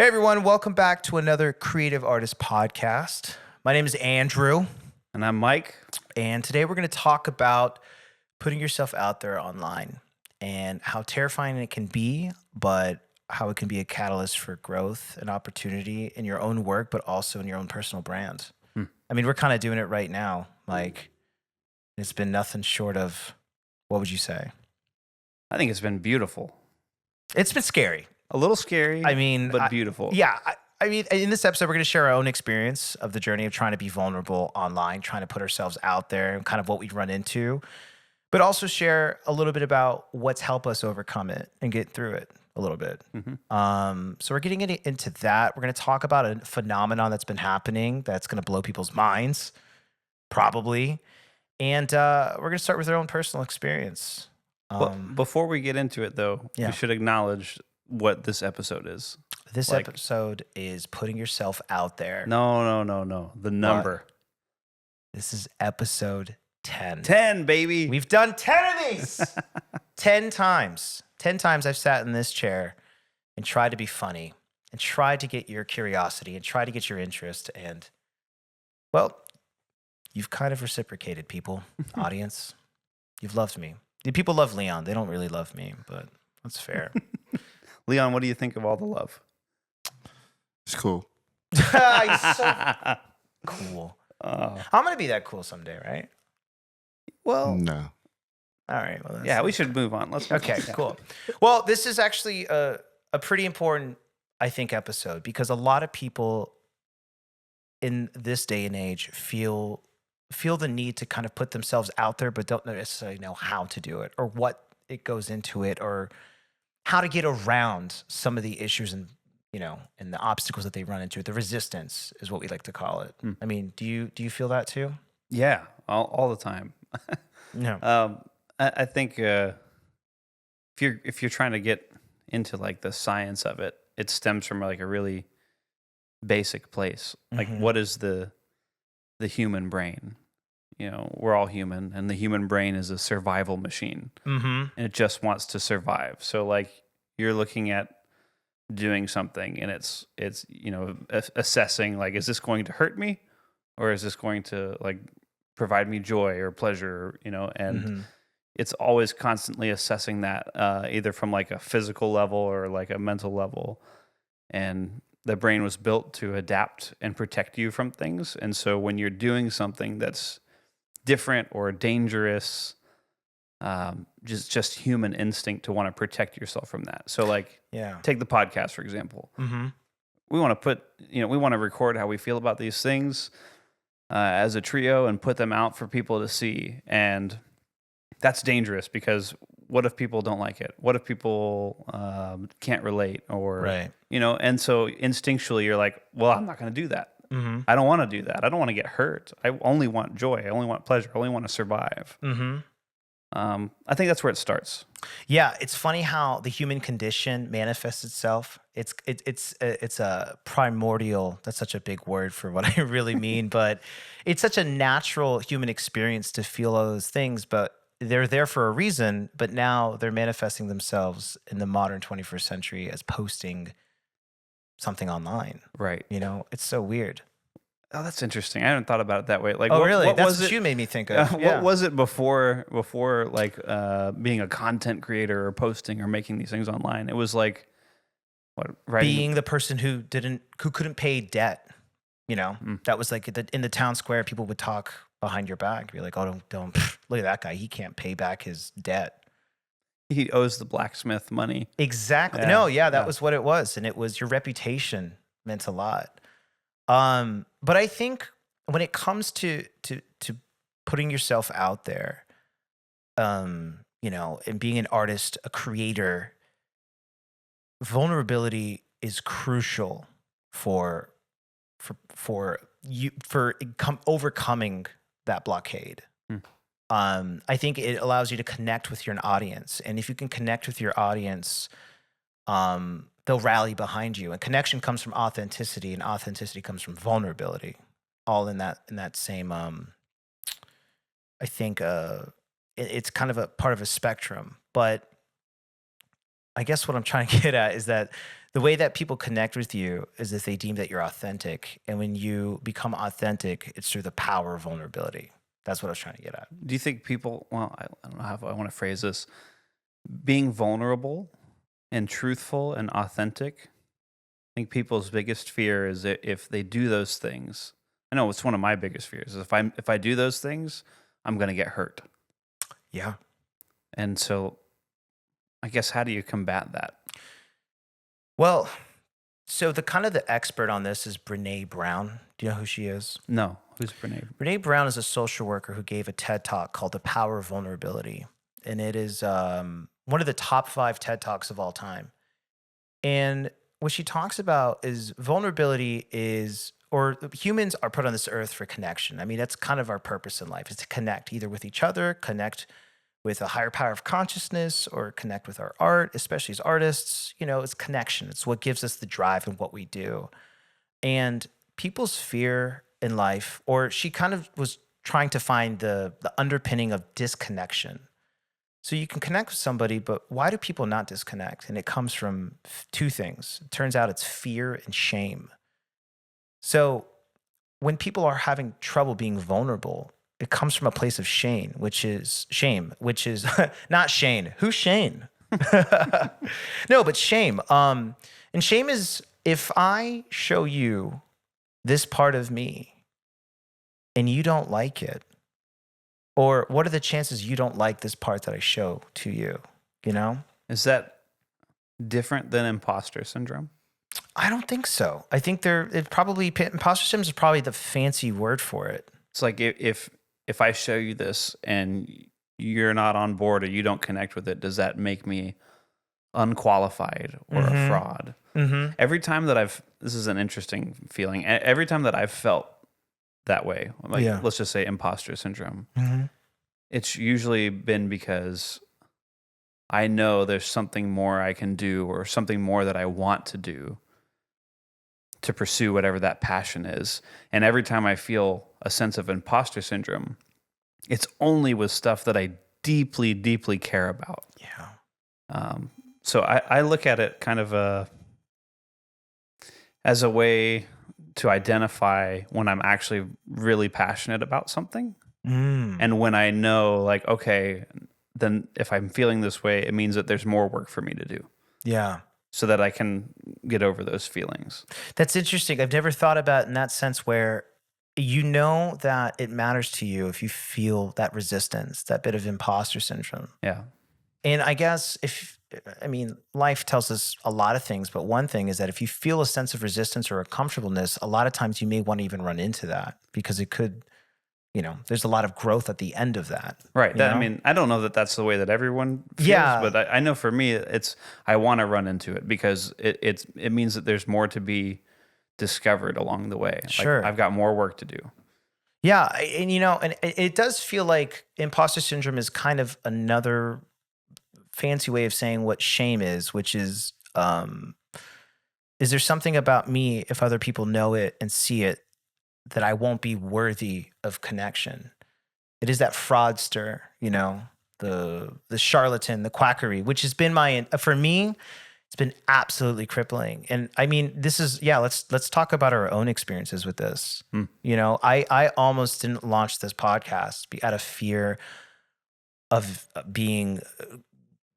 Hey everyone, welcome back to another Creative Artist Podcast. My name is Andrew. And I'm Mike. And today we're going to talk about putting yourself out there online and how terrifying it can be, but how it can be a catalyst for growth and opportunity in your own work, but also in your own personal brand. I mean, we're kind of doing it right now. Like, it's been nothing short of, what would you say? I think it's been beautiful. It's been scary. A little scary, but beautiful. Yeah. I mean, in this episode, we're going to share our own experience of the journey of trying to be vulnerable online, trying to put ourselves out there and kind of what we've run into, but also share a little bit about what's helped us overcome it and get through it a little bit. So we're getting into that. We're going to talk about a phenomenon that's been happening that's going to blow people's minds, probably. And we're going to start with our own personal experience. Well, before we get into it, though, we should acknowledge what this episode is. This episode is putting yourself out there. No. The number. What? This is episode 10. 10, baby. We've done 10 of these. 10 times. 10 times I've sat in this chair and tried to be funny and tried to get your curiosity and tried to get your interest. And, well, you've kind of reciprocated, people, audience. You've loved me. The people love Leon. They don't really love me, but that's fair. Leon, what do you think of all the love? It's cool. He's so cool. I'm going to be that cool someday, right? Well, no. All right. Well, yeah, we should move on. Let's move Okay, on. cool. Well, this is actually a pretty important, I think, episode because a lot of people in this day and age feel the need to kind of put themselves out there, but don't necessarily know how to do it or what it goes into it or how to get around some of the issues and the obstacles that they run into. The resistance is what we like to call it. I mean, do you feel that too? Yeah, all the time. No. I think if you're trying to get into like the science of it, it stems from like a really basic place. Like, what is the human brain? We're all human, and the human brain is a survival machine, and it just wants to survive. So, like, you're looking at doing something, and it's assessing, like, is this going to hurt me, or is this going to like provide me joy or pleasure? And it's always constantly assessing that, either from like a physical level or like a mental level, and the brain was built to adapt and protect you from things. And so when you're doing something that's different or dangerous, just human instinct to want to protect yourself from that. So like, take the podcast, for example. We want to we want to record how we feel about these things as a trio and put them out for people to see. And that's dangerous because what if people don't like it? What if people can't relate or, and so instinctually you're like, well, I'm not going to do that. I don't want to do that. I don't want to get hurt. I only want joy. I only want pleasure. I only want to survive. I think that's where it starts. Yeah, it's funny how the human condition manifests itself. It's a primordial. That's such a big word for what I really mean, but it's such a natural human experience to feel all those things. But they're there for a reason. But now they're manifesting themselves in the modern 21st century as posting something online. Right. It's so weird. Oh, that's interesting. I hadn't thought about it that way. Like, really? What That's what you made me think of. What was it before like being a content creator or posting or making these things online? It was like being the person who couldn't pay debt. That was like in the town square, people would talk behind your back. Be like, oh, don't look at that guy. He can't pay back his debt. He owes the blacksmith money. Exactly. That was what it was. And it was your reputation meant a lot. But I think when it comes to putting yourself out there, and being an artist, a creator, vulnerability is crucial for overcoming that blockade. I think it allows you to connect with your audience. And if you can connect with your audience, they'll rally behind you. And connection comes from authenticity, and authenticity comes from vulnerability. All in that same, I think it's kind of a part of a spectrum. But I guess what I'm trying to get at is that the way that people connect with you is if they deem that you're authentic. And when you become authentic, it's through the power of vulnerability. That's what I was trying to get at. Do you think people, well, I don't know how I want to phrase this, being vulnerable and truthful and authentic, I think people's biggest fear is that if they do those things, I know it's one of my biggest fears, is if I do those things, I'm going to get hurt. Yeah. And so I guess how do you combat that? Well, so the expert on this is Brene Brown. Do you know who she is? No. Who's Brene? Brene Brown is a social worker who gave a TED Talk called The Power of Vulnerability. And it is one of the top 5 TED Talks of all time. And what she talks about is vulnerability is, or humans are put on this earth for connection. I mean, that's kind of our purpose in life, is to connect either with each other, connect with a higher power of consciousness, or connect with our art, especially as artists. You know, it's connection. It's what gives us the drive in what we do. And people's fear in life, or she kind of was trying to find the underpinning of disconnection. So you can connect with somebody, but why do people not disconnect? And it comes from 2 things. It turns out it's fear and shame. So when people are having trouble being vulnerable, it comes from a place of shame, which is not Shane. Who's Shane? No, but shame. And shame is if I show you this part of me and you don't like it, or what are the chances you don't like this part that I show to you, you know? Is that different than imposter syndrome? I don't think so. I think imposter syndrome is probably the fancy word for it. It's like if I show you this and you're not on board or you don't connect with it, does that make me unqualified or a fraud? Mm-hmm. Every time that this is an interesting feeling. Every time that I've felt that way, like let's just say imposter syndrome, it's usually been because I know there's something more I can do or something more that I want to do to pursue whatever that passion is. And every time I feel a sense of imposter syndrome, it's only with stuff that I deeply, deeply care about. Yeah. So I look at it kind of as a way to identify when I'm actually really passionate about something. And when I know, like, okay, then if I'm feeling this way, it means that there's more work for me to do. Yeah. So that I can get over those feelings. That's interesting. I've never thought about it in that sense where you know that it matters to you if you feel that resistance, that bit of imposter syndrome. Yeah. And I guess life tells us a lot of things, but one thing is that if you feel a sense of resistance or a comfortableness, a lot of times you may want to even run into that because it could, there's a lot of growth at the end of that. Right. I don't know that that's the way that everyone feels, but I know for me, I want to run into it because it means that there's more to be discovered along the way. Sure. Like, I've got more work to do. Yeah. And it does feel like imposter syndrome is kind of another fancy way of saying what shame is, which is there something about me, if other people know it and see it, that I won't be worthy of connection? It is that fraudster, the charlatan, the quackery, which has been for me, it's been absolutely crippling. And I mean, this is, let's talk about our own experiences with this. I almost didn't launch this podcast out of fear of being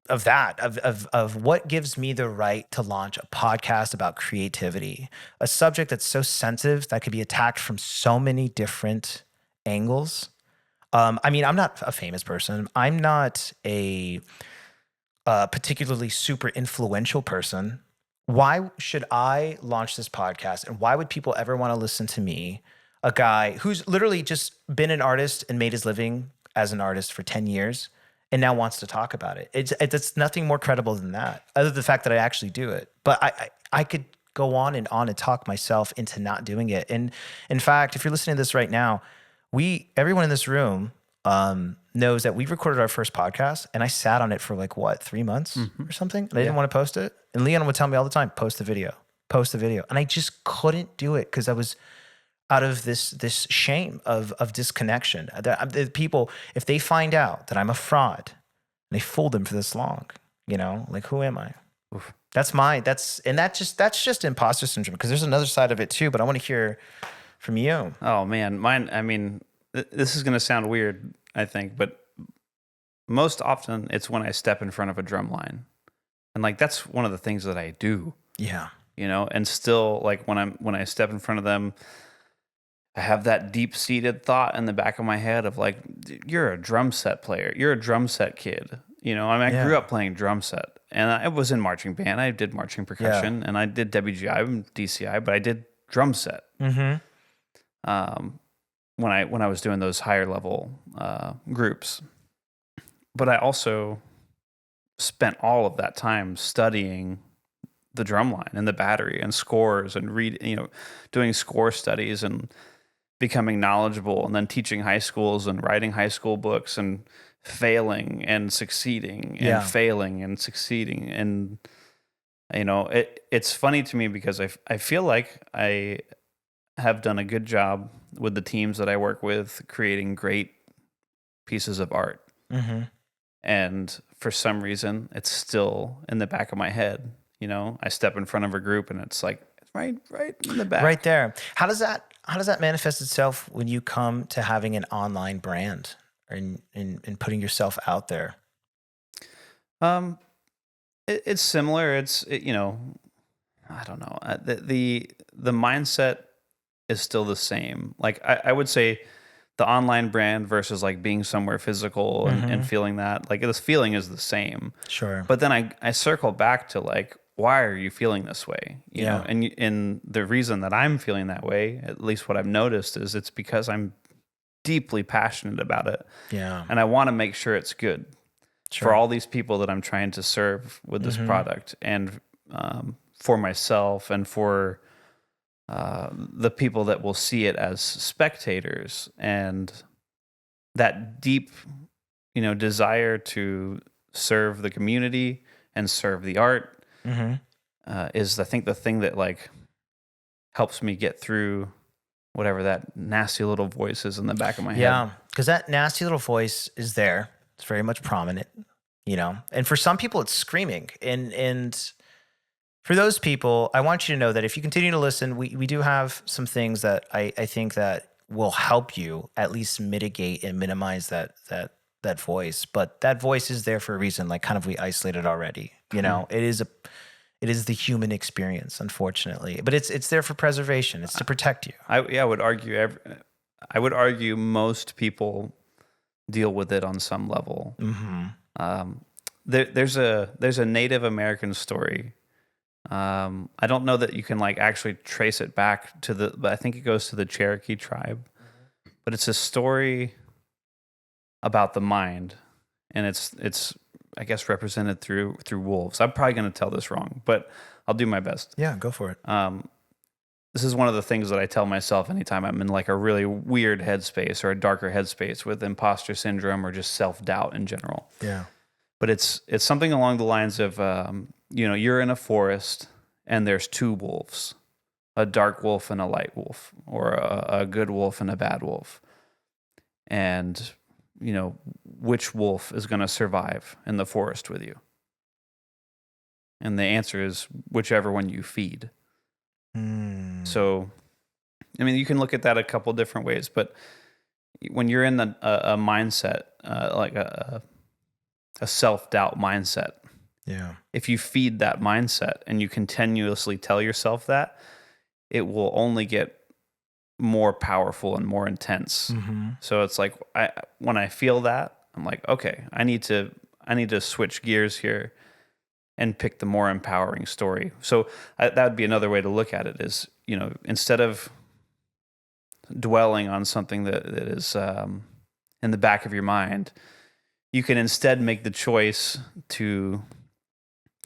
of what gives me the right to launch a podcast about creativity, a subject that's so sensitive that could be attacked from so many different angles. I'm not a famous person. I'm not a particularly super influential person. Why should I launch this podcast? And why would people ever want to listen to me, a guy who's literally just been an artist and made his living as an artist for 10 years and now wants to talk about it? It's nothing more credible than that, other than the fact that I actually do it. But I could go on and talk myself into not doing it. And in fact, if you're listening to this right now, everyone in this room knows that we recorded our first podcast and I sat on it for 3 months or something. And I didn't want to post it. And Leon would tell me all the time, post the video. And I just couldn't do it because I was out of this shame of disconnection. The people, if they find out that I'm a fraud and they fooled them for this long, who am I? Oof. That's just imposter syndrome, because there's another side of it too, but I want to hear from you. Oh man, mine. I mean, this is going to sound weird, I think, but most often it's when I step in front of a drum line, and like that's one of the things that I do. Yeah. And still, like when I step in front of them, I have that deep seated thought in the back of my head of like, you're a drum set player, you're a drum set kid. I grew up playing drum set, and I was in marching band. I did marching percussion, and I did WGI and DCI, but I did drum set. Mm-hmm. When I was doing those higher level groups, but I also spent all of that time studying the drum line and the battery and scores and doing score studies and becoming knowledgeable, and then teaching high schools and writing high school books and failing and succeeding and failing and succeeding. And it's funny to me because I feel like I have done a good job with the teams that I work with creating great pieces of art. Mm-hmm. And for some reason, it's still in the back of my head. I step in front of a group and it's like right in the back. Right there. How does that manifest itself when you come to having an online brand and putting yourself out there? It's similar. I don't know. The mindset is still the same. Like I would say the online brand versus like being somewhere physical and feeling that, like this feeling is the same. Sure. But then I circle back to like, why are you feeling this way? You know, and the reason that I'm feeling that way, at least what I've noticed, is it's because I'm deeply passionate about it. Yeah. And I want to make sure it's good Sure. for all these people that I'm trying to serve with this product, and for myself, and for the people that will see it as spectators. And that deep, desire to serve the community and serve the art is, I think, the thing that like helps me get through whatever that nasty little voice is in the back of my head. Yeah, because that nasty little voice is there. It's very much prominent, and for some people it's screaming. And for those people, I want you to know that if you continue to listen, we do have some things that I think that will help you at least mitigate and minimize that voice. But that voice is there for a reason, like kind of we isolated already. It is the human experience, unfortunately. But it's there for preservation. It's to protect you. I would argue most people deal with it on some level. There's a Native American story. I don't know that you can like actually trace it back to but I think it goes to the Cherokee tribe. But it's a story about the mind, and it's I guess represented through wolves. I'm probably going to tell this wrong, but I'll do my best. Yeah, go for it. This is one of the things that I tell myself anytime I'm in like a really weird headspace or a darker headspace with imposter syndrome or just self-doubt in general. Yeah. But it's something along the lines of, you're in a forest and there's two wolves, a dark wolf and a light wolf, or a good wolf and a bad wolf. And, which wolf is going to survive in the forest with you? And the answer is whichever one you feed. So, I mean, you can look at that a couple different ways, but when you're in a mindset, like a self-doubt mindset, if you feed that mindset and you continuously tell yourself that, it will only get more powerful and more intense. So it's like when I feel that, I'm like, okay, I need to switch gears here and pick the more empowering story. So that would be another way to look at it is, instead of dwelling on something that is in the back of your mind, you can instead make the choice to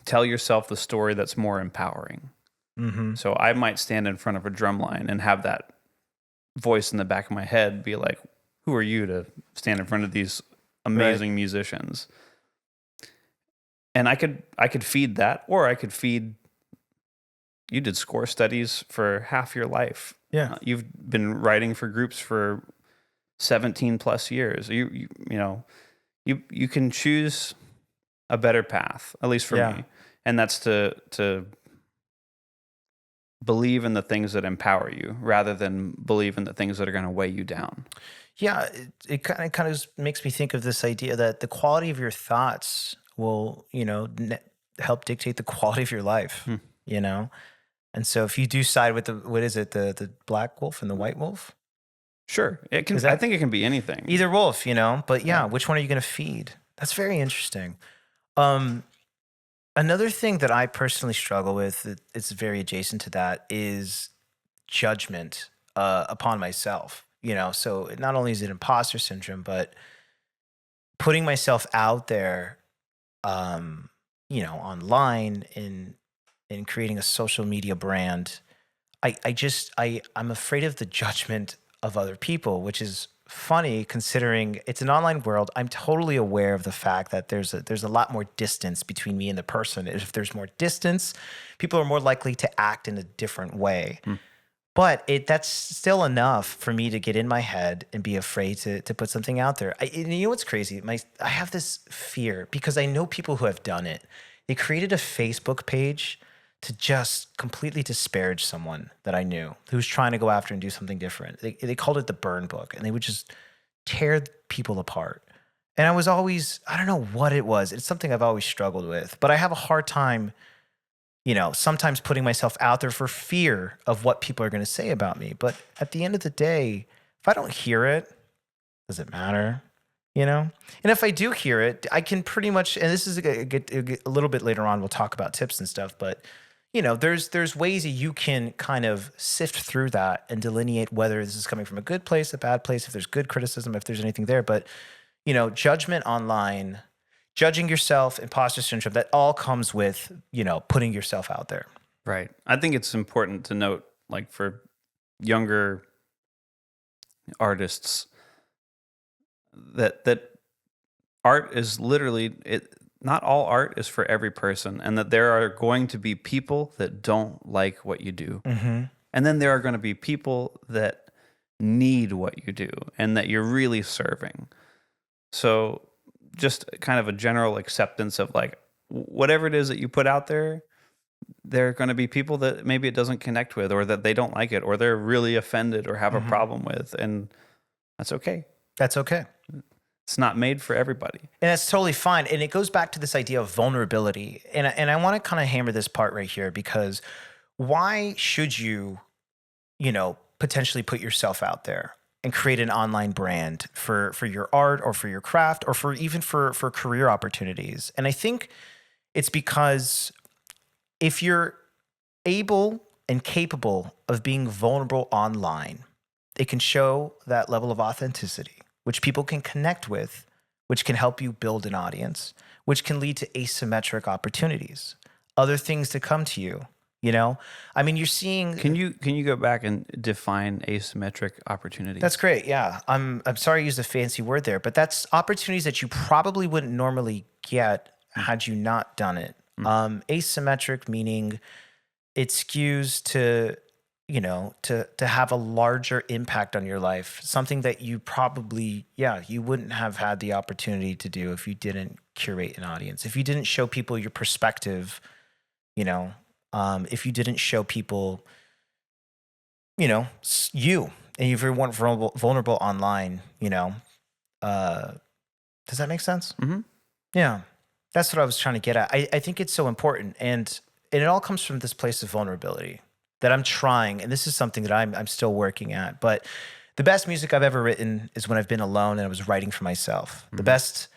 tell yourself the story that's more empowering. So I might stand in front of a drum line and have that voice in the back of my head be like, who are you to stand in front of these amazing musicians? And I could feed that, or I could feed, you did score studies for half your life. Yeah. You've been writing for groups for 17 plus years. You can choose a better path, at least for me. And that's to believe in the things that empower you rather than believe in the things that are going to weigh you down. Yeah, it kind of makes me think of this idea that the quality of your thoughts will, help dictate the quality of your life, Hmm. you know? And so if you do side with what is it, the black wolf and the white wolf? Sure. It can. Is I that think it can be anything. either wolf, but Yeah. which one are you going to feed? That's very interesting. Um, Another thing that I personally struggle with, it's very adjacent to that, is judgment upon myself. So not only is it imposter syndrome, but putting myself out there, online in creating a social media brand. I'm afraid of the judgment of other people, which is funny considering it's an online world. I'm totally aware of the fact that there's a lot more distance between me and the person. If there's more distance, people are more likely to act in a different way. But that's still enough for me to get in my head and be afraid to put something out there. And you know what's crazy? I have this fear because I know people who have done it. They created a Facebook page to just completely disparage someone that I knew who's trying to go after and do something different. They called it the burn book, and they would just tear people apart. And I don't know what it was. It's something I've always struggled with, but I have a hard time, sometimes putting myself out there for fear of what people are going to say about me. But at the end of the day, if I don't hear it, does it matter? And if I do hear it, I can pretty much, and this is a little bit later on, we'll talk about tips and stuff, but there's ways that you can kind of sift through that and delineate whether this is coming from a good place, a bad place, if there's good criticism, if there's anything there. But, judgment online, judging yourself, imposter syndrome, that all comes with, putting yourself out there. Right. I think it's important to note, like for younger artists, that art is literally it. Not all art is for every person, and that there are going to be people that don't like what you do. Mm-hmm. And then there are going to be people that need what you do and that you're really serving. So just kind of a general acceptance of like whatever it is that you put out there, there are going to be people that maybe it doesn't connect with, or that they don't like it, or they're really offended or have a problem with. And that's okay. That's okay. It's not made for everybody. And that's totally fine. And it goes back to this idea of vulnerability. And I want to kind of hammer this part right here, because why should you, potentially put yourself out there and create an online brand for your art or for your craft or for even for career opportunities? And I think it's because if you're able and capable of being vulnerable online, it can show that level of authenticity, which people can connect with, which can help you build an audience, which can lead to asymmetric opportunities, other things to come to you. I mean, you're seeing. Can you go back and define asymmetric opportunities? That's great. Yeah, I'm sorry I used a fancy word there, but that's opportunities that you probably wouldn't normally get had you not done it. Asymmetric meaning it skews to to have a larger impact on your life, something that you probably, you wouldn't have had the opportunity to do if you didn't curate an audience, if you didn't show people your perspective, if you didn't show people, you, and if you weren't vulnerable online, does that make sense? Mm-hmm. Yeah, that's what I was trying to get at. I think it's so important, and it all comes from this place of vulnerability that I'm trying, and this is something that I'm still working at. But the best music I've ever written is when I've been alone and I was writing for myself. The best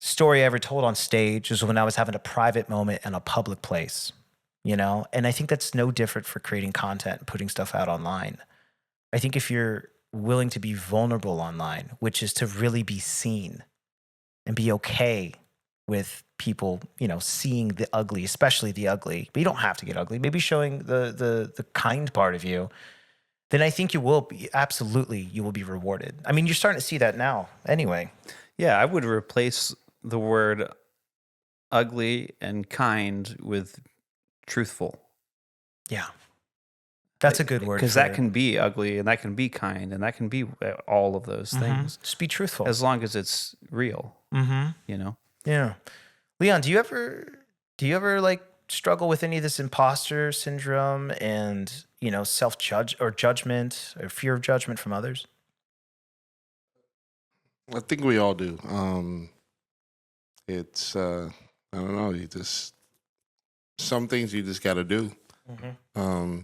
story I ever told on stage was when I was having a private moment in a public place, And I think that's no different for creating content and putting stuff out online. I think if you're willing to be vulnerable online, which is to really be seen and be okay with people, seeing the ugly, especially the ugly, but you don't have to get ugly, maybe showing the kind part of you, then I think you will be rewarded. I mean, you're starting to see that now anyway. Yeah, I would replace the word ugly and kind with truthful. Yeah. That's a good word. Because that can be ugly and that can be kind and that can be all of those things. Just be truthful. As long as it's real, Mm-hmm. Yeah. Leon, do you ever Do you ever like struggle with any of this imposter syndrome and, self-judge or judgment or fear of judgment from others? I think we all do. It's I don't know. You just some things you just got to do. Mm-hmm.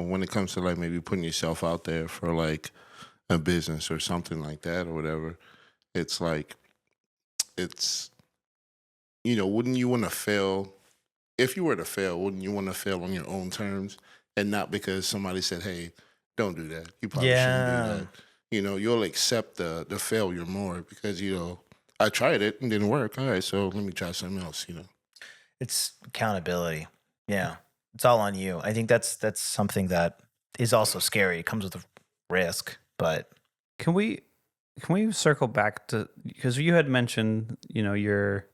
When it comes to like maybe putting yourself out there for like a business or something like that or whatever, it's like it's wouldn't you want to fail? If you were to fail, wouldn't you want to fail on your own terms and not because somebody said, "Hey, don't do that. You probably shouldn't do Yeah. that." You'll accept the failure more because I tried it and didn't work. All right, so let me try something else. It's accountability. Yeah. It's all on you. I think that's something that is also scary. It comes with a risk, but Can we circle back to, because you had mentioned, your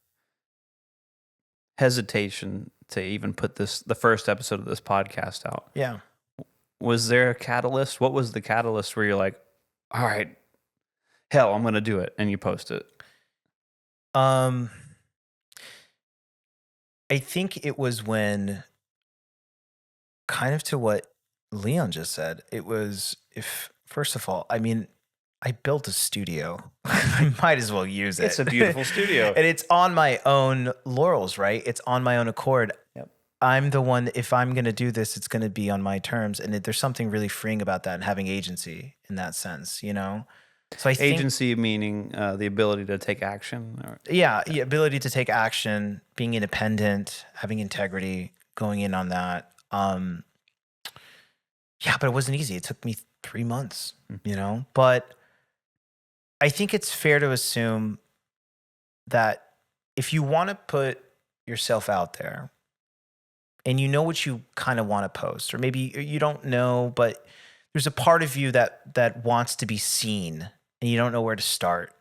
hesitation to even put the first episode of this podcast out. yeah. Was there a catalyst? What was the catalyst where you're like, all right, hell, I'm going to do it, and you post it? Um I think it was when, kind of to what Leon just said, it was, if first of all, I mean, I built a studio. I might as well use it. It's a beautiful studio. And it's on my own laurels, right? It's on my own accord. Yep. I'm the one, if I'm going to do this, it's going to be on my terms. And there's something really freeing about that and having agency in that sense, So I think, Agency meaning the ability to take action. yeah, the ability to take action, being independent, having integrity, going in on that. Yeah, but it wasn't easy. It took me 3 months, But I think it's fair to assume that if you want to put yourself out there and you know what you kind of want to post, or maybe you don't know, but there's a part of you that wants to be seen and you don't know where to start.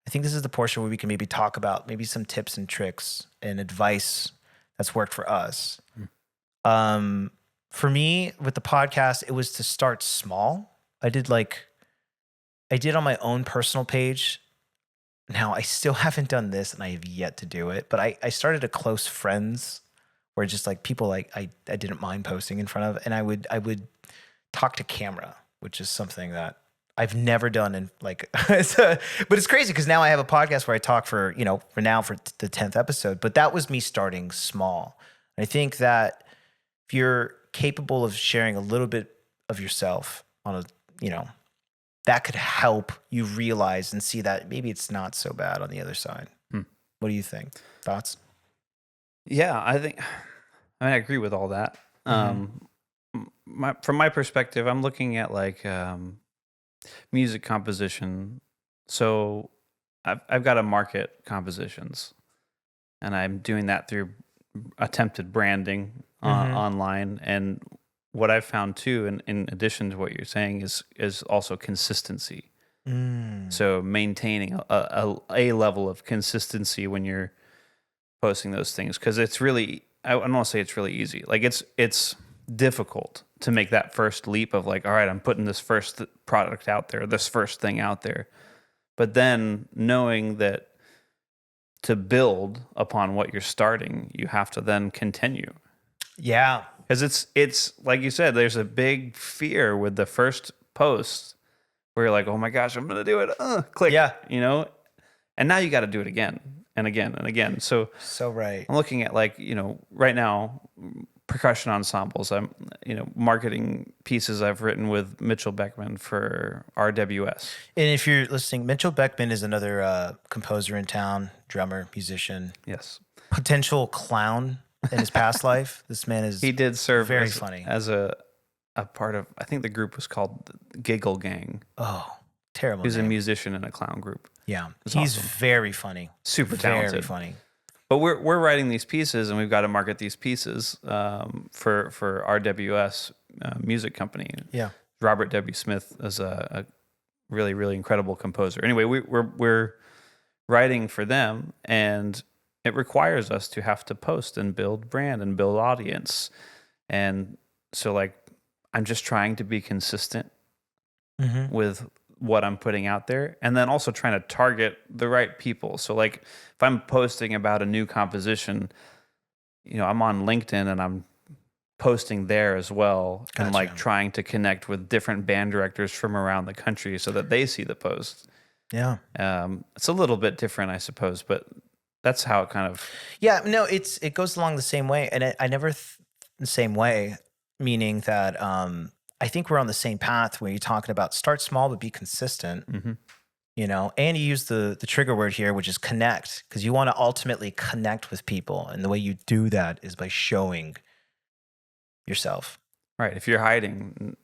I think this is the portion where we can maybe talk about maybe some tips and tricks and advice that's worked for us. For me, with the podcast, it was to start small. I did on my own personal page. Now, I still haven't done this and I have yet to do it, but I started a close friends where just like people like I didn't mind posting in front of, and I would talk to camera, which is something that I've never done in like, but it's crazy because now I have a podcast where I talk for the 10th episode, but that was me starting small. And I think that if you're capable of sharing a little bit of yourself on that could help you realize and see that maybe it's not so bad on the other side. What do you think? Thoughts? Yeah, I agree with all that. From my perspective, I'm looking at like music composition. So I've got to market compositions, and I'm doing that through attempted branding online. And what I've found too, in addition to what you're saying, is also consistency. So maintaining a level of consistency when you're posting those things, because it's really, I don't want to say it's really easy. Like it's difficult to make that first leap of like, all right, I'm putting this first product out there, this first thing out there. But then knowing that to build upon what you're starting, you have to then continue. Yeah. Because it's like you said, there's a big fear with the first post where you're like, oh my gosh, I'm going to do it. Click. Yeah. And now you got to do it again and again and again. So right. I'm looking at like, right now, percussion ensembles. I'm, marketing pieces I've written with Mitchell Beckman for RWS. And if you're listening, Mitchell Beckman is another composer in town, drummer, musician. Yes. Potential clown in his past life. This man is he did serve very funny as a part of, I think the group was called Giggle Gang. Oh, terrible. He was name. a musician in a clown group. Yeah. He's awesome. very funny. Super talented. Very funny. But we're writing these pieces, and we've got to market these pieces for RWS music company. Yeah. Robert W. Smith is a really, really incredible composer. Anyway, we're writing for them, and it requires us to have to post and build brand and build audience. And so like, I'm just trying to be consistent with what I'm putting out there, and then also trying to target the right people. So like if I'm posting about a new composition, I'm on LinkedIn and I'm posting there as well, and like Gotcha. trying to connect with different band directors from around the country so that they see the post. Yeah. It's a little bit different, I suppose, but that's how it kind of. Yeah, no, it goes along the same way, and I never the same way, meaning that I think we're on the same path where you're talking about start small but be consistent, Mhm. and you use the trigger word here, which is connect, because you want to ultimately connect with people, and the way you do that is by showing yourself. Right. If you're hiding,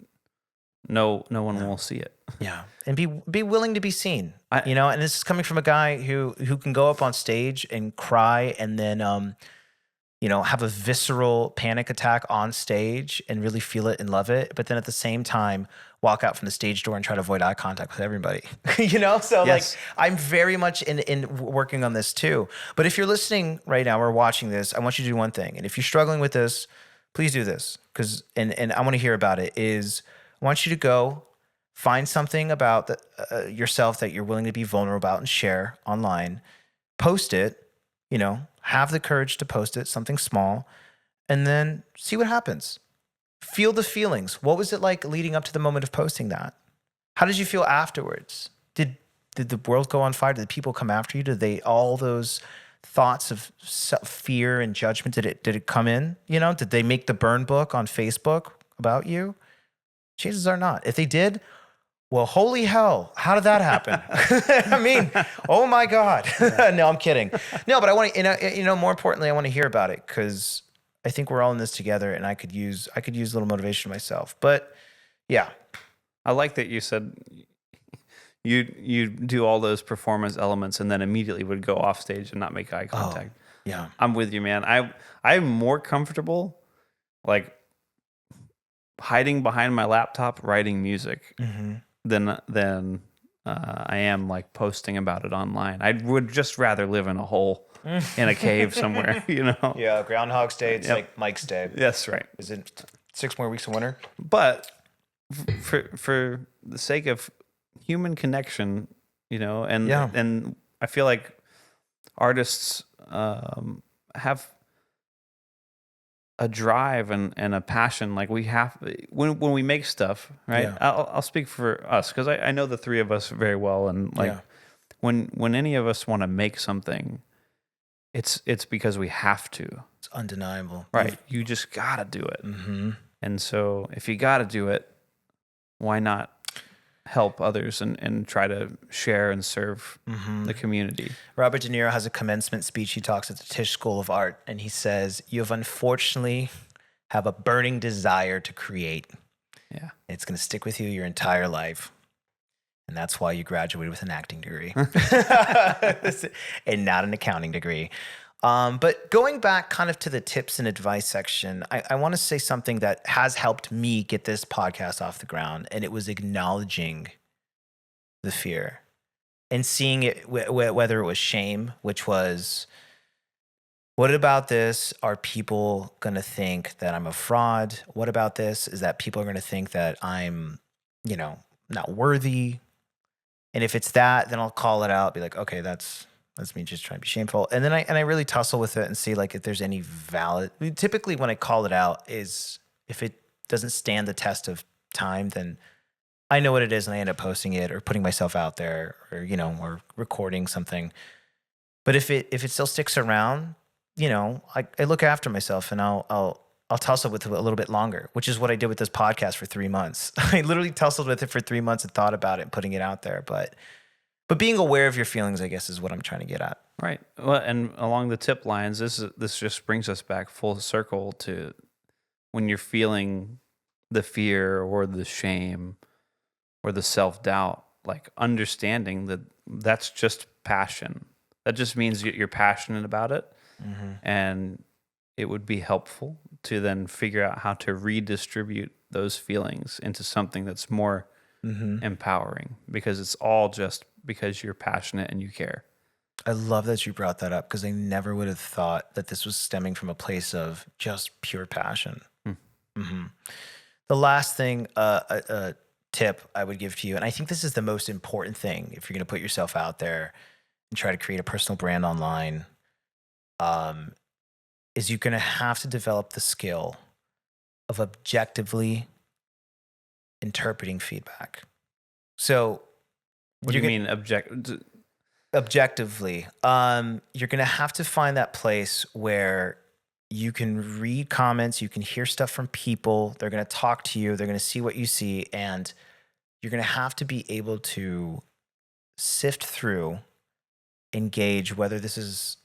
no one will see it. Yeah, and be willing to be seen. I- And this is coming from a guy who can go up on stage and cry, and then have a visceral panic attack on stage and really feel it and love it, but then at the same time walk out from the stage door and try to avoid eye contact with everybody. So Yes. like I'm very much in working on this too. But if you're listening right now or watching this, I want you to do one thing. And if you're struggling with this, please do this, because and I want to hear about it. Is I want you to go find something about yourself that you're willing to be vulnerable about and share online. Post it, have the courage to post it, something small, and then see what happens. Feel the feelings. What was it like leading up to the moment of posting that? How did you feel afterwards? Did the world go on fire? Did people come after you? Did all those thoughts of fear and judgment, did it come in? Did they make the burn book on Facebook about you? Chances are not. If they did, well, holy hell, how did that happen? I mean, oh my God. No, I'm kidding. No, but I want to, more importantly, I want to hear about it, because I think we're all in this together, and I could use a little motivation myself. But yeah. I like that you said you do all those performance elements and then immediately would go off stage and not make eye contact. Yeah. I'm with you, man. I'm more comfortable like hiding behind my laptop writing music than I am like posting about it online. I would just rather live in a hole in a cave somewhere, Yeah, Groundhog's Day, it's Yep. like Mike's Day. That's right. Is it 6 more weeks of winter? But for the sake of human connection, and Yeah. and I feel like artists have a drive and a passion. Like we have when we make stuff, right? Yeah. I'll speak for us because I know the three of us very well, and like Yeah. when any of us want to make something, it's because we have to, It's undeniable. right? You just gotta do it, Mm-hmm. and so if you gotta do it, why not help others and try to share and serve the community? Robert De Niro has a commencement speech. He talks at the Tisch School of Art, and he says, "You have unfortunately have a burning desire to create. Yeah. It's going to stick with you your entire life. And that's why you graduated with an acting degree and not an accounting degree." But going back kind of to the tips and advice section, I want to say something that has helped me get this podcast off the ground, and it was acknowledging the fear and seeing it, whether it was shame, which was, what about this? Are people going to think that I'm a fraud? What about this? Is that people are going to think that I'm, not worthy? And if it's that, then I'll call it out, be like, okay, that's me just trying to be shameful. And then I really tussle with it and see like if there's any valid. Typically when I call it out is if it doesn't stand the test of time, then I know what it is and I end up posting it or putting myself out there or, or recording something. But if it still sticks around, I look after myself and I'll tussle with it a little bit longer, which is what I did with this podcast for 3 months. I literally tussled with it for 3 months and thought about it and putting it out there. But being aware of your feelings, I guess, is what I'm trying to get at. Right. Well, and along the tip lines, this just brings us back full circle to when you're feeling the fear or the shame or the self-doubt, like understanding that that's just passion. That just means you're passionate about it. And it would be helpful to then figure out how to redistribute those feelings into something that's more empowering, because it's all just because you're passionate and you care. I love that you brought that up, because I never would have thought that this was stemming from a place of just pure passion. The last thing, tip I would give to you, and I think this is the most important thing if you're going to put yourself out there and try to create a personal brand online, um, is you're going to have to develop the skill of objectively interpreting feedback. So What do you mean objectively, you're going to have to find that place where you can read comments, you can hear stuff from people, they're going to talk to you, they're going to see what you see, and you're going to have to be able to sift through, engage whether this is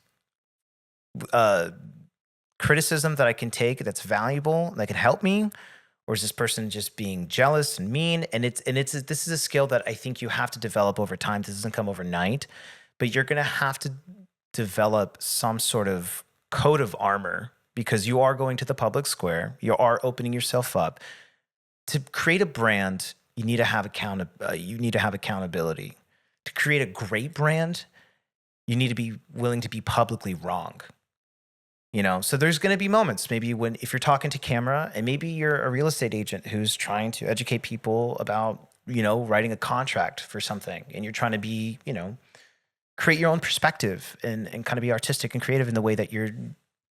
uh, criticism that I can take that's valuable, that can help me, or is this person just being jealous and mean? And this is a skill that I think you have to develop over time. This doesn't come overnight, but you're going to have to develop some sort of coat of armor because you are going to the public square. You are opening yourself up. To create a brand, you need to have accountability. To create a great brand, you need to be willing to be publicly wrong. So there's going to be moments maybe if you're talking to camera and maybe you're a real estate agent who's trying to educate people about, writing a contract for something, and you're trying to be, create your own perspective and kind of be artistic and creative in the way that you're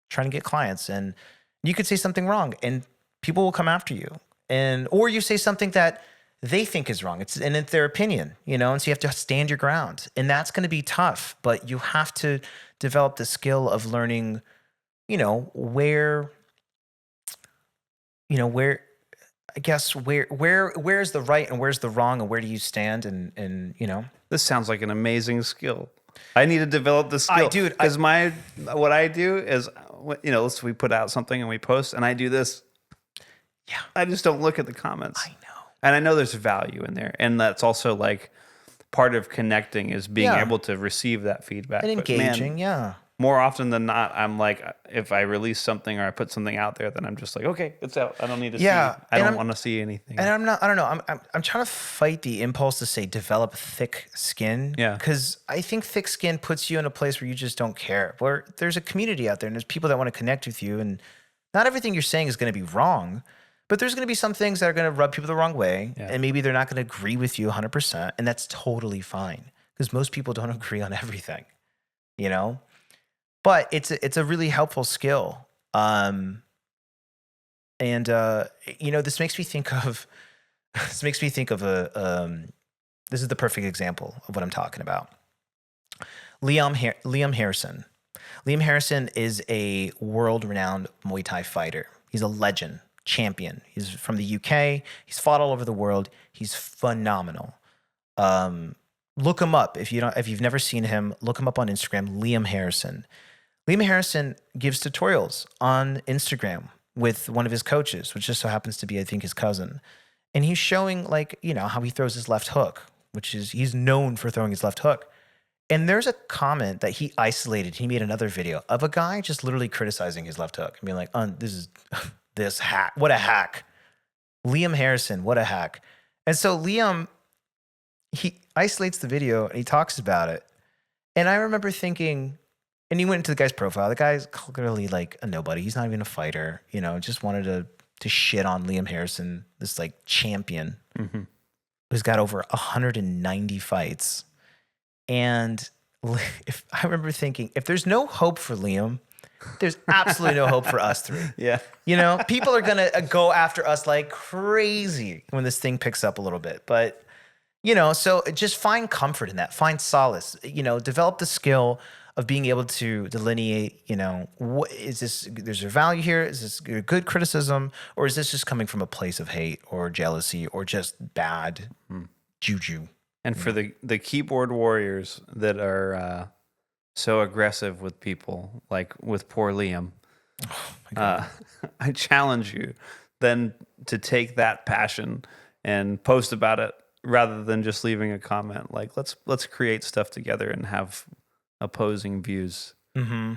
trying to get clients. And you could say something wrong and people will come after you, or you say something that they think is wrong. It's their opinion, and so you have to stand your ground, and that's going to be tough, but you have to develop the skill of learning, where's the right and where's the wrong and where do you stand and. This sounds like an amazing skill. I need to develop this skill. Because what I do is, we put out something and we post and I do this. Yeah. I just don't look at the comments. I know. And I know there's value in there. And that's also like part of connecting is being able to receive that feedback. And engaging, More often than not, I'm like, if I release something or I put something out there, then I'm just like, okay, it's out. I don't need to see. I don't want to see anything. And I don't know. I'm trying to fight the impulse to say develop thick skin. Yeah. Because I think thick skin puts you in a place where you just don't care. Where there's a community out there and there's people that want to connect with you. And not everything you're saying is going to be wrong, but there's going to be some things that are going to rub people the wrong way. Yeah. And maybe they're not going to agree with you 100%. And that's totally fine. Because most people don't agree on everything, But it's a really helpful skill. This makes me think of this is the perfect example of what I'm talking about. Liam Harrison. Liam Harrison is a world-renowned Muay Thai fighter. He's a legend, champion. He's from the UK. He's fought all over the world. He's phenomenal. Look him up if you've never seen him. Look him up on Instagram, Liam Harrison. Liam Harrison gives tutorials on Instagram with one of his coaches, which just so happens to be, I think, his cousin. And he's showing how he throws his left hook, which is, he's known for throwing his left hook. And there's a comment that he isolated. He made another video of a guy just literally criticizing his left hook and being like, this hack. What a hack. Liam Harrison, what a hack. And so Liam, he isolates the video and he talks about it. And I remember thinking, and he went into the guy's profile. The guy's clearly like a nobody. He's not even a fighter, just wanted to shit on Liam Harrison, this like champion who's got over 190 fights. And if I remember thinking, if there's no hope for Liam, there's absolutely no hope for us three. Yeah. People are going to go after us like crazy when this thing picks up a little bit. But, so just find comfort in that. Find solace, develop the skill of being able to delineate, what is this, there's a value here? Is this good criticism? Or is this just coming from a place of hate or jealousy or just bad juju? And for the keyboard warriors that are so aggressive with people, like with poor Liam, I challenge you then to take that passion and post about it rather than just leaving a comment. Like, let's create stuff together and have opposing views. Mm-hmm.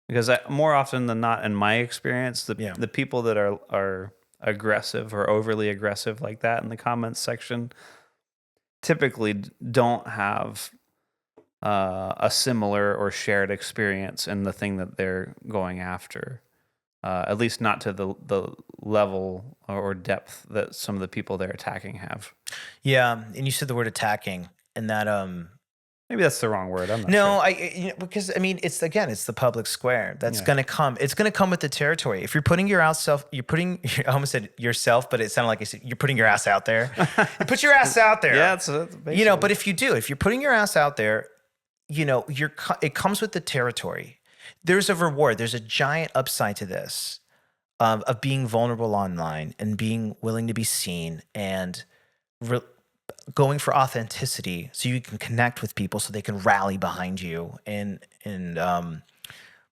Because more often than not, in my experience, the people that are aggressive or overly aggressive like that in the comments section typically don't have a similar or shared experience in the thing that they're going after. At least not to the level or depth that some of the people they're attacking have. Yeah, and you said the word attacking, and that Maybe that's the wrong word. I'm not no, sure. because I mean, it's the public square that's Yeah. gonna come. It's gonna come with the territory. If you're putting your self, you're putting. I almost said yourself, but it sounded like I said you're putting your ass out there. You put your ass out there. Yeah, that's But if you're putting your ass out there, it comes with the territory. There's a reward. There's a giant upside to this, of being vulnerable online and being willing to be seen and going for authenticity, so you can connect with people, so they can rally behind you.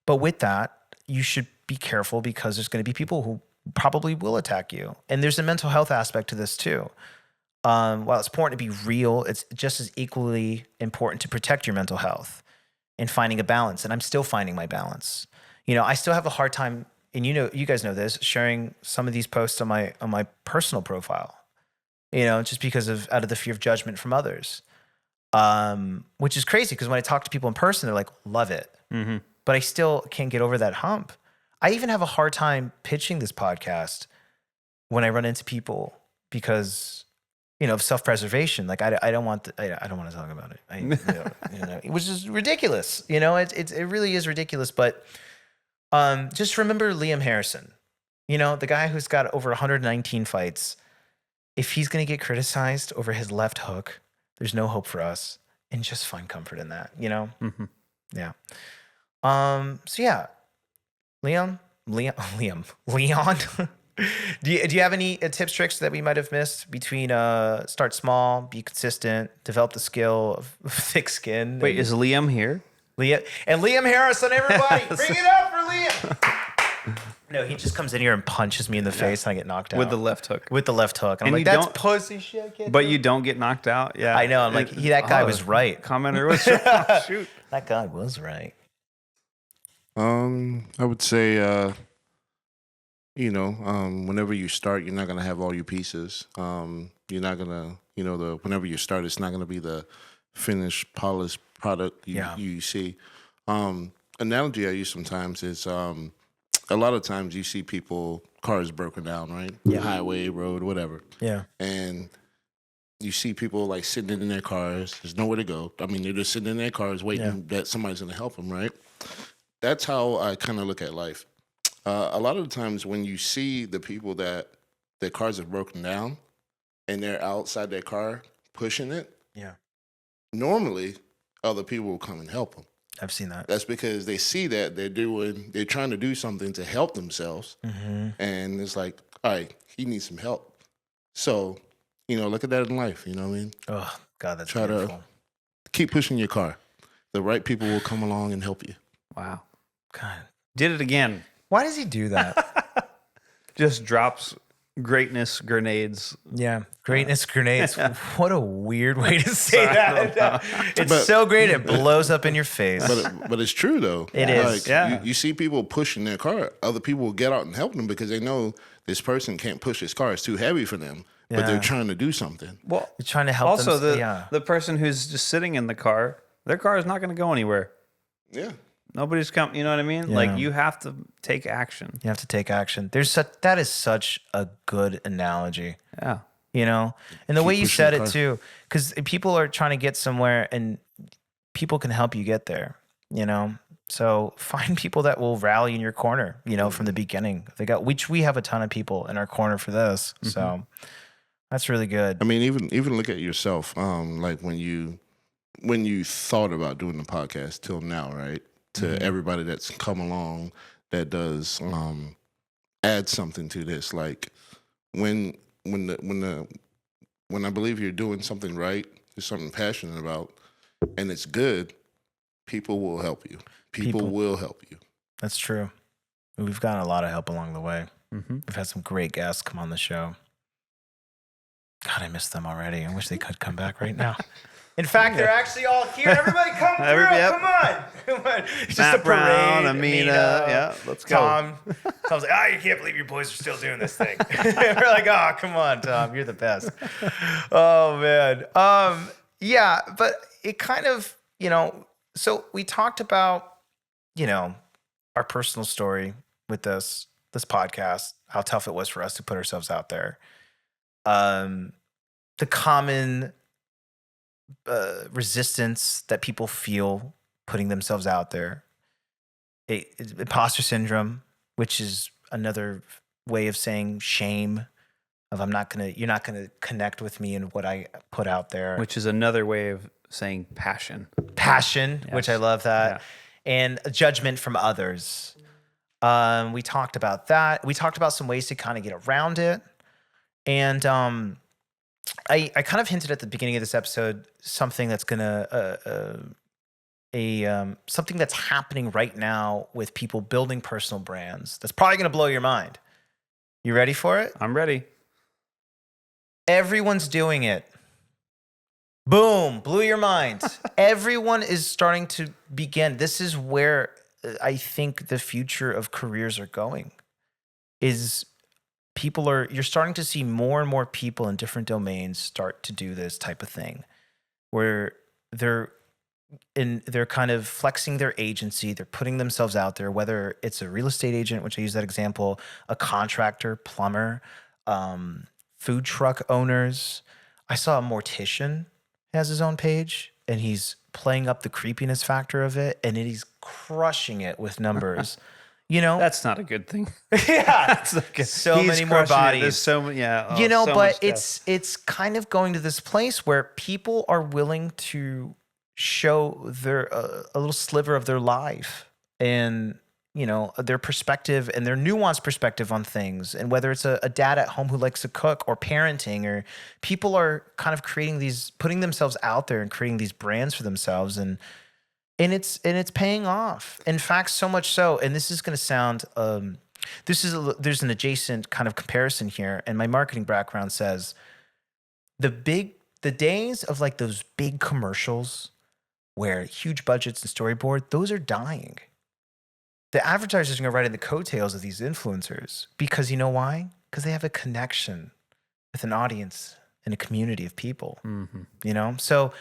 But with that, you should be careful, because there's going to be people who probably will attack you, and there's a mental health aspect to this too. While it's important to be real, it's just as equally important to protect your mental health and finding a balance. And I'm still finding my balance. I still have a hard time, and you guys know this, sharing some of these posts on my personal profile. Just because out of the fear of judgment from others, which is crazy, because when I talk to people in person, they're like, love it. Mm-hmm. But I still can't get over that hump. I even have a hard time pitching this podcast when I run into people, because of self-preservation. Like I don't want I don't want to talk about it. Which is ridiculous. It really is ridiculous. But just remember Liam Harrison, the guy who's got over 119 fights. If he's going to get criticized over his left hook, there's no hope for us, and just find comfort in that, Mm-hmm. Yeah. So yeah, Leon. Do you have any tips, tricks that we might have missed between start small, be consistent, develop the skill of thick skin? Wait, is Liam here? Liam Harrison, everybody, bring it up for Liam. No, he just comes in here and punches me in the face, and I get knocked out With the left hook. With the left hook, and I'm And like, you "That's don't- pussy shit." I can't But do you it." don't get knocked out? Yeah. I know. I'm like, that guy was right. Commenter was right. Shoot. That guy was right. I would say, whenever you start, you're not gonna have all your pieces. You're not gonna, whenever you start, it's not gonna be the finished, polished product you see. Analogy I use sometimes is, a lot of times you see cars broken down, right? Yeah. Highway, road, whatever. Yeah. And you see people like sitting in their cars. There's nowhere to go. I mean, they're just sitting in their cars waiting that somebody's going to help them, right? That's how I kind of look at life. A lot of the times when you see the people that their cars have broken down and they're outside their car pushing it, normally other people will come and help them. I've seen that. That's because they see that they're trying to do something to help themselves. Mm-hmm. And it's like, all right, he needs some help. So, look at that in life. You know what I mean? Oh, God, that's Try beautiful. to keep pushing your car. The right people will come along and help you. Wow. God. Did it again. Why does he do that? Just drops greatness grenades. Yeah. Greatness grenades. What a weird way to say that. It's so great it blows up in your face. But it's true, though. It is. Yeah. You see people pushing their car. Other people will get out and help them because they know this person can't push his car. It's too heavy for them. But they're trying to do something. Well, You're trying to help also them. the person who's just sitting in the car, their car is not going to go anywhere. Yeah. Nobody's come. You know what I mean? Yeah. Like, you have to take action. You have to take action. That is such a good analogy. Yeah. And the way you pushing said the it car. too, because people are trying to get somewhere, and people can help you get there. So find people that will rally in your corner. From the beginning. Which we have a ton of people in our corner for this. Mm-hmm. So that's really good. I mean, even look at yourself. Like when you thought about doing the podcast till now, right? To everybody that's come along that does add something to this. Like when I believe you're doing something right, there's something passionate about, and it's good, people will help you. People will help you. That's true. We've gotten a lot of help along the way. Mm-hmm. We've had some great guests come on the show. God, I miss them already. I wish they could come back right now. In fact, they're actually all here. Everybody come through. Yep. Come on. It's just Matt a parade. Brown, Amina. Yeah, let's go. Tom's like, you can't believe your boys are still doing this thing. We're like, come on, Tom. You're the best. Oh, man. Yeah, but it kind of, so we talked about, our personal story with this. this podcast, how tough it was for us to put ourselves out there. The common resistance that people feel putting themselves out there. Imposter syndrome, which is another way of saying shame. Of you're not gonna connect with me and what I put out there. Which is another way of saying passion. Passion, Yes. which I love that. Yeah. And judgment from others. We talked about that. We talked about some ways to kind of get around it. And I kind of hinted at the beginning of this episode something that's gonna something that's happening right now with people building personal brands. That's probably gonna blow your mind. You ready for it? I'm ready. Everyone's doing it. Boom, blew your mind. Everyone is starting to begin. This is where I think the future of careers are going. Is you're starting to see more and more people in different domains start to do this type of thing, where they're kind of flexing their agency. They're putting themselves out there, whether it's a real estate agent, which I use that example, a contractor, plumber, food truck owners. I saw a mortician has his own page, and he's playing up the creepiness factor of it, and he's crushing it with numbers. That's not a good thing. Yeah, That's not good. so He's many more crushing it. bodies. There's so many, yeah. So much but stuff. it's kind of going to this place where people are willing to show their a little sliver of their life and their perspective and their nuanced perspective on things. And whether it's a dad at home who likes to cook, or parenting, or people are kind of putting themselves out there and creating these brands for themselves, and it's paying off. In fact, so much so, and this is going to sound there's an adjacent kind of comparison here, and my marketing background says the days of like those big commercials where huge budgets and storyboard, those are dying. The advertisers are going to ride in the coattails of these influencers because you know why? Because they have a connection with an audience and a community of people. Mm-hmm. So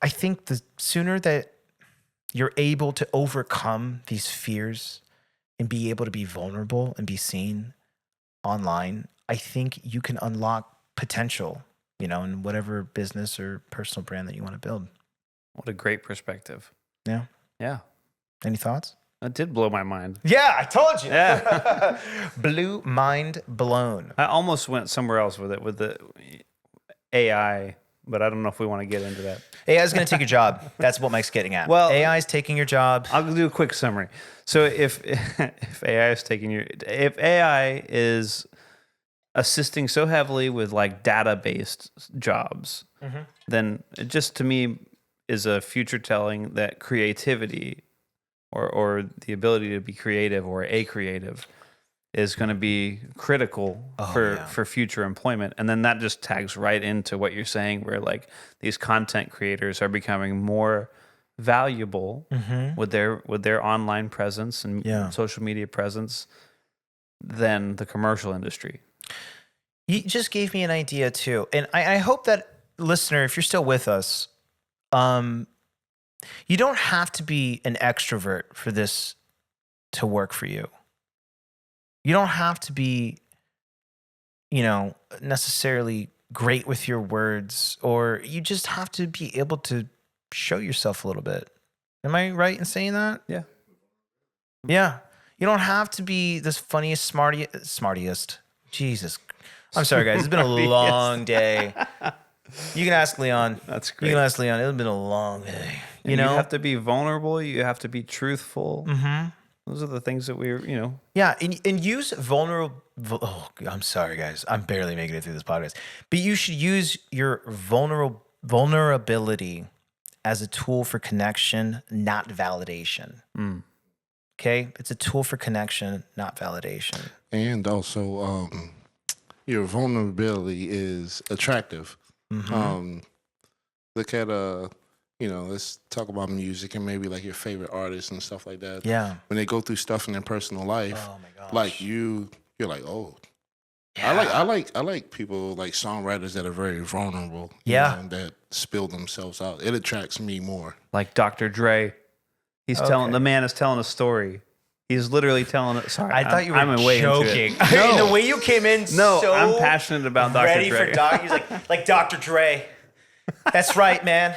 I think the sooner that you're able to overcome these fears and be able to be vulnerable and be seen online, I think you can unlock potential, in whatever business or personal brand that you want to build. What a great perspective. Yeah. Yeah. Any thoughts? That did blow my mind. Yeah, I told you. Yeah. Mind blown. I almost went somewhere else with it, with the AI, but I don't know if we want to get into that. AI is going to take your job. That's what Mike's getting at. Well, AI is taking your job. I'll do a quick summary. So if AI is assisting so heavily with like data-based jobs, then it just to me is a future telling that creativity or the ability to be creative or a creative is going to be critical for future employment. And then that just tags right into what you're saying, where like these content creators are becoming more valuable with their online presence and social media presence than the commercial industry. You just gave me an idea too. And I hope that, listener, if you're still with us, you don't have to be an extrovert for this to work for you. You don't have to be, necessarily great with your words, or you just have to be able to show yourself a little bit. Am I right in saying that? Yeah. Yeah. You don't have to be this funniest, smartiest. Jesus. I'm sorry, guys. It's been a long day. You can ask Leon. That's great. You can ask Leon. It's been a long day. You have to be vulnerable. You have to be truthful. Mm-hmm. Those are the things that Yeah, and use vulnerable. Oh, I'm sorry, guys. I'm barely making it through this podcast. But you should use your vulnerability as a tool for connection, not validation. Okay? It's a tool for connection, not validation. And also, your vulnerability is attractive. Look at let's talk about music and maybe like your favorite artists and stuff like that. Yeah. When they go through stuff in their personal life, Oh my gosh. like you're like, oh. Yeah. I like people like songwriters that are very vulnerable. That spill themselves out. It attracts me more. like Dr. Dre. The man is telling a story. He's literally telling it. Sorry, I thought you were I'm way into joking. it. No, The way you came in, no, so I'm passionate about Dr. ready Dre. for Doc. He's like Dr. Dre. That's right, man.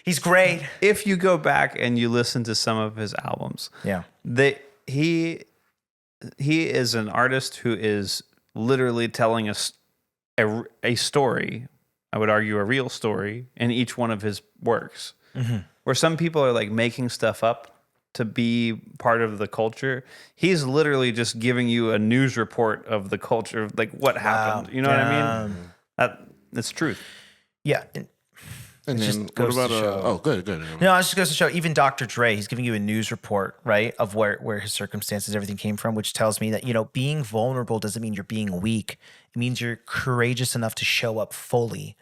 He's great. If you go back and you listen to some of his albums, Yeah. He is an artist who is literally telling us a story. I would argue a real story in each one of his works. Mm-hmm. Where some people are like making stuff up to be part of the culture, he's literally just giving you a news report of the culture, of like what happened. You know what I mean? That's truth. Yeah. And It then just goes what to about show. oh, good. No, it just goes to show, even Dr. Dre, he's giving you a news report, right, of where his circumstances, everything came from, which tells me that, being vulnerable doesn't mean you're being weak. It means you're courageous enough to show up fully,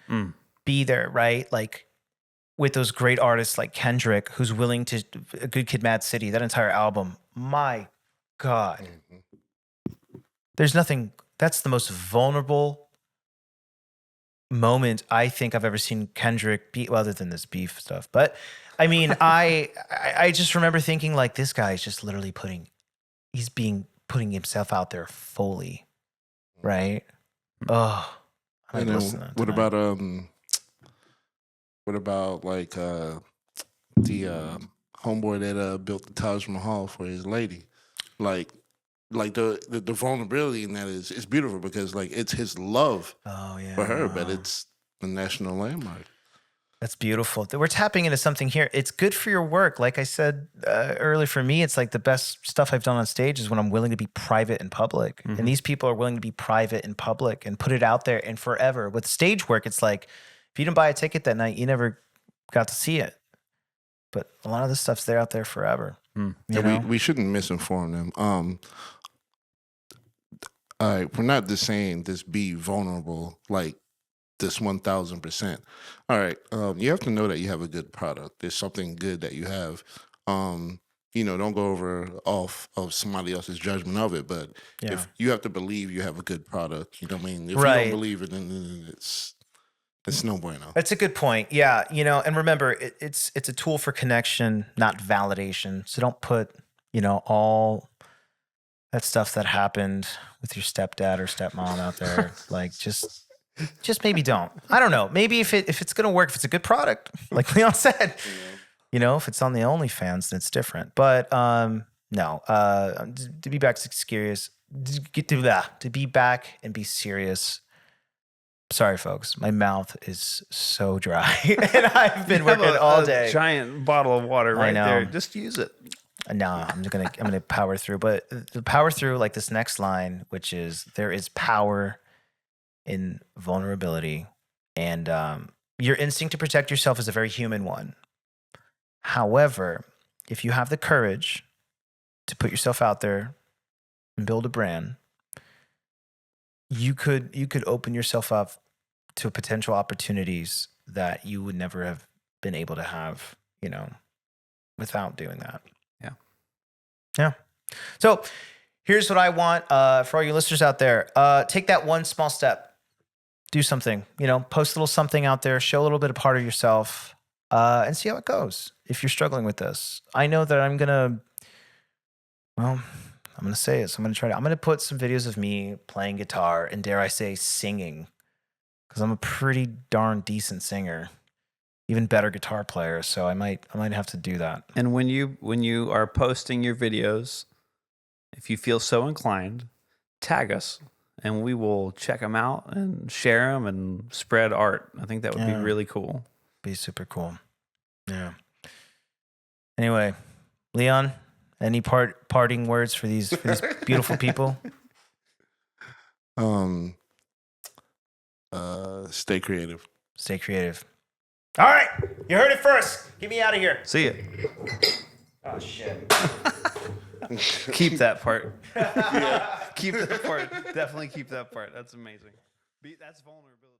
be there, right? Like with those great artists like Kendrick, who's willing to, A Good Kid, Mad City, that entire album, my God. There's nothing, that's the most vulnerable moment I think I've ever seen Kendrick be, well, other than this beef stuff. But I mean, I just remember thinking like, this guy is just literally putting himself out there fully, right? Oh, I And might then listen to that what tonight. about like the homeboy that built the Taj Mahal for his lady, like the vulnerability in that is beautiful because like it's his love Oh yeah, for her, but it's the national landmark. that's beautiful. We're tapping into something here. It's good for your work. Like I said earlier, for me, it's like the best stuff I've done on stage is when I'm willing to be private in public. Mm-hmm. And these people are willing to be private in public and put it out there and forever. With stage work, it's like, if you didn't buy a ticket that night, you never got to see it. But a lot of this stuff's there out there forever. You know? We shouldn't misinform them. We're not just saying this be vulnerable like this 1000%. All right, you have to know that you have a good product. There's something good that you have. Don't go over off of somebody else's judgment of it. But if you have to believe you have a good product, you know what I mean. If you don't believe it, then it's no bueno. That's a good point. Yeah, and remember, it's a tool for connection, not validation. So don't put, all that stuff that happened with your stepdad or stepmom out there. Like, just maybe don't. I don't know. Maybe if it's gonna work, if it's a good product, like Leon said, if it's on the OnlyFans, then it's different. But no. To be back serious, to be back and be serious. Sorry, folks. My mouth is so dry, and I've been working all day. Giant bottle of water right there. Just use it. No, I'm gonna power through. But the power through, like this next line, which is, there is power in vulnerability, and your instinct to protect yourself is a very human one. However, if you have the courage to put yourself out there and build a brand, you could open yourself up to potential opportunities that you would never have been able to have, without doing that. Yeah. So here's what I want for all you listeners out there. Take that one small step. Do something, post a little something out there, show a little bit of part of yourself, and see how it goes. If you're struggling with this, I know that I'm going to say it. So I'm going to put some videos of me playing guitar and, dare I say, singing, because I'm a pretty darn decent singer, even better guitar player. So I might have to do that. And when you are posting your videos, if you feel so inclined, tag us and we will check them out and share them and spread art. I think that would be really cool. Be super cool. Yeah. Anyway, Leon, any parting words for these beautiful people? Stay creative. Stay creative. All right, you heard it first. Get me out of here. See ya. Oh shit. Keep that part. Yeah. Keep that part. Definitely keep that part. That's amazing. That's vulnerability.